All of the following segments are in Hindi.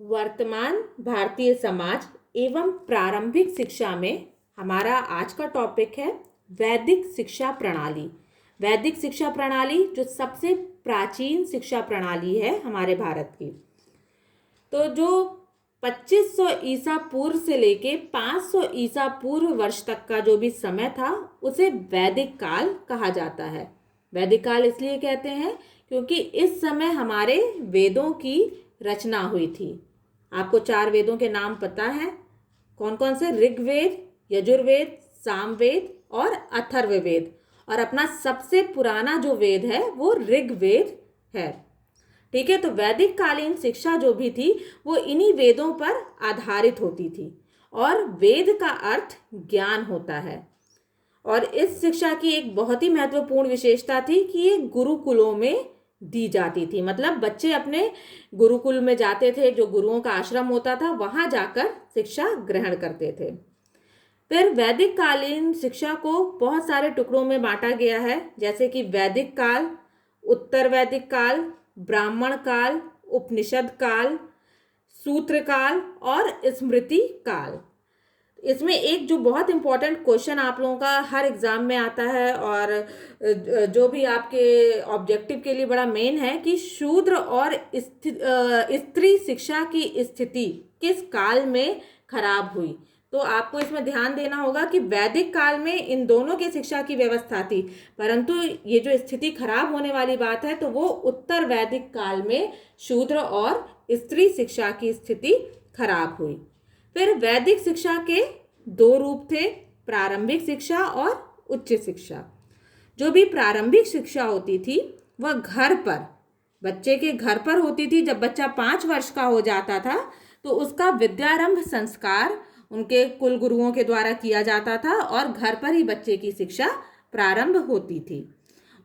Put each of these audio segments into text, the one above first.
वर्तमान भारतीय समाज एवं प्रारंभिक शिक्षा में हमारा आज का टॉपिक है वैदिक शिक्षा प्रणाली। वैदिक शिक्षा प्रणाली जो सबसे प्राचीन शिक्षा प्रणाली है हमारे भारत की। तो जो 2500 ईसा पूर्व से लेके 500 ईसा पूर्व वर्ष तक का जो भी समय था उसे वैदिक काल कहा जाता है। वैदिक काल इसलिए कहते हैं क्योंकि इस समय हमारे वेदों की रचना हुई थी। आपको 4 वेदों के नाम पता है, कौन कौन से? ऋग्वेद, यजुर्वेद, सामवेद और अथर्ववेद। और अपना सबसे पुराना जो वेद है वो ऋग्वेद है। ठीक है, तो वैदिक कालीन शिक्षा जो भी थी वो इन्हीं वेदों पर आधारित होती थी और वेद का अर्थ ज्ञान होता है। और इस शिक्षा की एक बहुत ही महत्वपूर्ण विशेषता थी कि ये गुरुकुलों में दी जाती थी। मतलब बच्चे अपने गुरुकुल में जाते थे, जो गुरुओं का आश्रम होता था, वहां जाकर शिक्षा ग्रहण करते थे। फिर वैदिक कालीन शिक्षा को बहुत सारे टुकड़ों में बांटा गया है, जैसे कि वैदिक काल, उत्तर वैदिक काल, ब्राह्मण काल, उपनिषद काल, सूत्र काल और स्मृति काल। इसमें एक जो बहुत इम्पोर्टेंट क्वेश्चन आप लोगों का हर एग्ज़ाम में आता है और जो भी आपके ऑब्जेक्टिव के लिए बड़ा मेन है कि शूद्र और स्त्री शिक्षा की स्थिति किस काल में खराब हुई। तो आपको इसमें ध्यान देना होगा कि वैदिक काल में इन दोनों की शिक्षा की व्यवस्था थी, परंतु ये जो स्थिति खराब होने वाली बात है तो वो उत्तर वैदिक काल में शूद्र और स्त्री शिक्षा की स्थिति खराब हुई। फिर वैदिक शिक्षा के 2 रूप थे, प्रारंभिक शिक्षा और उच्च शिक्षा। जो भी प्रारंभिक शिक्षा होती थी वह घर पर, बच्चे के घर पर होती थी। जब बच्चा 5 वर्ष का हो जाता था तो उसका विद्यारंभ संस्कार उनके कुल गुरुओं के द्वारा किया जाता था और घर पर ही बच्चे की शिक्षा प्रारंभ होती थी।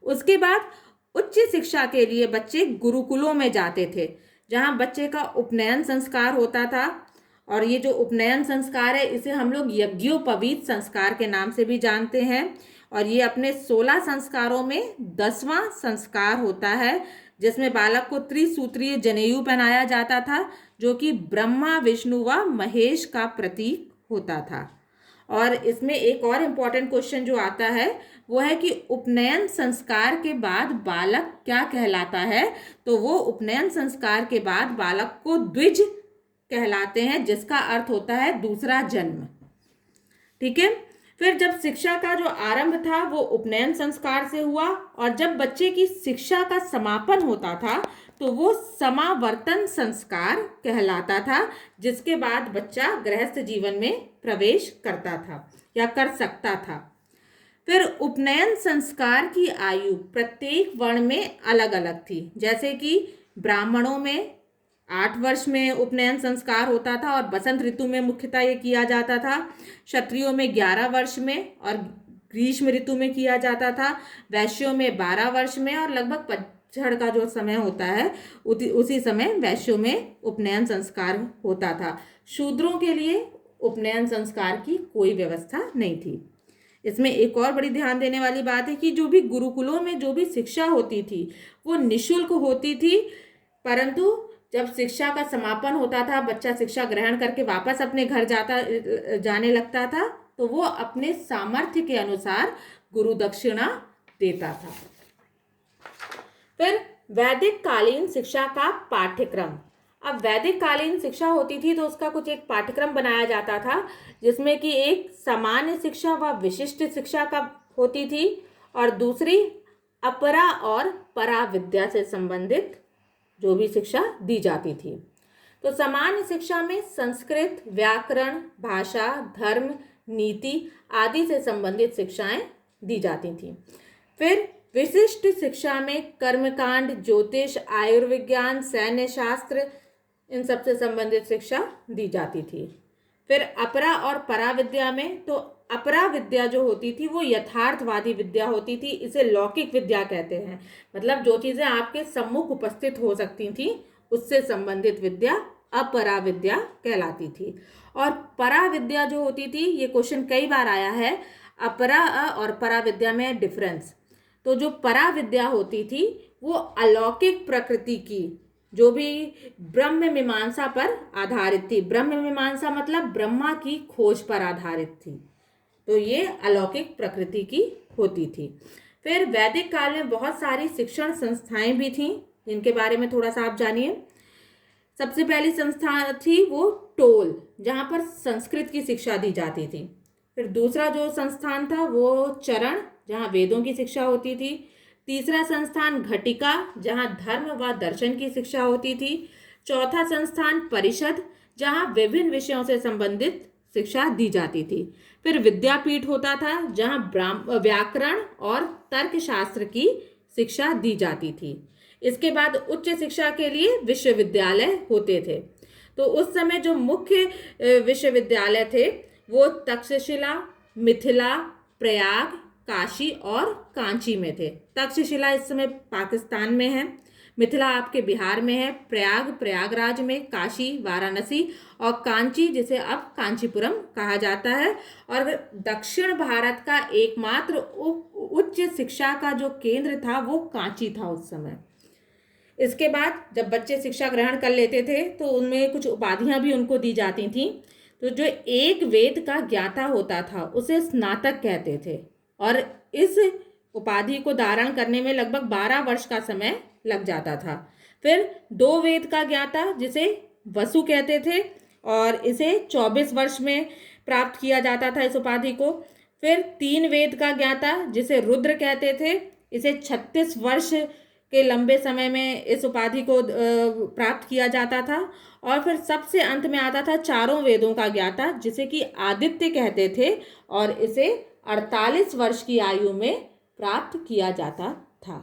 उसके बाद उच्च शिक्षा के लिए बच्चे गुरुकुलों में जाते थे, जहाँ बच्चे का उपनयन संस्कार होता था। और ये जो उपनयन संस्कार है इसे हम लोग यज्ञोपवीत संस्कार के नाम से भी जानते हैं। और ये अपने 16 संस्कारों में 10वां संस्कार होता है, जिसमें बालक को त्रिसूत्रीय जनेऊ पहनाया जाता था, जो कि ब्रह्मा, विष्णु व महेश का प्रतीक होता था। और इसमें एक और इम्पॉर्टेंट क्वेश्चन जो आता है वो है कि उपनयन संस्कार के बाद बालक क्या कहलाता है। तो वो उपनयन संस्कार के बाद बालक को द्विज कहलाते हैं, जिसका अर्थ होता है दूसरा जन्म। ठीक है, फिर जब शिक्षा का जो आरंभ था वो उपनयन संस्कार से हुआ और जब बच्चे की शिक्षा का समापन होता था तो वो समावर्तन संस्कार कहलाता था, जिसके बाद बच्चा गृहस्थ जीवन में प्रवेश करता था या कर सकता था। फिर उपनयन संस्कार की आयु प्रत्येक वर्ण में अलग अलग थी, जैसे कि ब्राह्मणों में 8 वर्ष में उपनयन संस्कार होता था और बसंत ऋतु में मुख्यतः ये किया जाता था। क्षत्रियों में 11 वर्ष में और ग्रीष्म ऋतु में किया जाता था। वैश्यों में 12 वर्ष में और लगभग पतझड़ का जो समय होता है उसी समय वैश्यों में उपनयन संस्कार होता था। शूद्रों के लिए उपनयन संस्कार की कोई व्यवस्था नहीं थी। इसमें एक और बड़ी ध्यान देने वाली बात है कि जो भी गुरुकुलों में जो भी शिक्षा होती थी वो निःशुल्क होती थी, परंतु जब शिक्षा का समापन होता था, बच्चा शिक्षा ग्रहण करके वापस अपने घर जाने लगता था, तो वो अपने सामर्थ्य के अनुसार गुरु दक्षिणा देता था। फिर वैदिक कालीन शिक्षा का पाठ्यक्रम। अब वैदिक कालीन शिक्षा होती थी तो उसका कुछ एक पाठ्यक्रम बनाया जाता था, जिसमें कि एक सामान्य शिक्षा व विशिष्ट शिक्षा का होती थी और दूसरी अपरा और परा विद्या से संबंधित जो भी शिक्षा दी जाती थी। तो सामान्य शिक्षा में संस्कृत, व्याकरण, भाषा, धर्म, नीति आदि से संबंधित शिक्षाएं दी जाती थी। फिर विशिष्ट शिक्षा में कर्मकांड, ज्योतिष, आयुर्विज्ञान, सैन्य शास्त्र, इन सब से संबंधित शिक्षा दी जाती थी। फिर अपरा और परा विद्या में, तो अपरा विद्या जो होती थी वो यथार्थवादी विद्या होती थी। इसे लौकिक विद्या कहते हैं, मतलब जो चीज़ें आपके सम्मुख उपस्थित हो सकती थी उससे संबंधित विद्या अपरा विद्या कहलाती थी। और परा विद्या जो होती थी, ये क्वेश्चन कई बार आया है, अपरा और परा विद्या में डिफरेंस। तो जो परा विद्या होती थी वो अलौकिक प्रकृति की जो भी ब्रह्म मीमांसा पर आधारित थी। ब्रह्म मीमांसा मतलब ब्रह्मा की खोज पर आधारित थी। तो ये अलौकिक प्रकृति की होती थी। फिर वैदिक काल में बहुत सारी शिक्षण संस्थाएं भी थीं, जिनके बारे में थोड़ा सा आप जानिए। सबसे पहली संस्था थी वो टोल, जहाँ पर संस्कृत की शिक्षा दी जाती थी। फिर दूसरा जो संस्थान था वो चरण, जहाँ वेदों की शिक्षा होती थी। तीसरा संस्थान घटिका, जहाँ धर्म व दर्शन की शिक्षा होती थी। चौथा संस्थान परिषद, जहाँ विभिन्न विषयों से संबंधित शिक्षा दी जाती थी। फिर विद्यापीठ होता था, जहाँ व्याकरण और तर्कशास्त्र की शिक्षा दी जाती थी। इसके बाद उच्च शिक्षा के लिए विश्वविद्यालय होते थे। तो उस समय जो मुख्य विश्वविद्यालय थे वो तक्षशिला, मिथिला, प्रयाग, काशी और कांची में थे। तक्षशिला इस समय पाकिस्तान में है, मिथिला आपके बिहार में है, प्रयाग प्रयागराज में, काशी वाराणसी और कांची जिसे अब कांचीपुरम कहा जाता है। और दक्षिण भारत का एकमात्र उच्च शिक्षा का जो केंद्र था वो कांची था उस समय। इसके बाद जब बच्चे शिक्षा ग्रहण कर लेते थे तो उनमें कुछ उपाधियां भी उनको दी जाती थीं। तो जो एक वेद का ज्ञाता होता था उसे स्नातक कहते थे, और इस उपाधि को धारण करने में लगभग 12 वर्ष का समय लग जाता था। फिर 2 वेद का ज्ञाता जिसे वसु कहते थे, और इसे 24 वर्ष में प्राप्त किया जाता था इस उपाधि को। फिर 3 वेद का ज्ञाता जिसे रुद्र कहते थे, इसे 36 वर्ष के लंबे समय में इस उपाधि को प्राप्त किया जाता था। और फिर सबसे अंत में आता था 4 वेदों का ज्ञाता जिसे कि आदित्य कहते थे, और इसे 48 वर्ष की आयु में प्राप्त किया जाता था।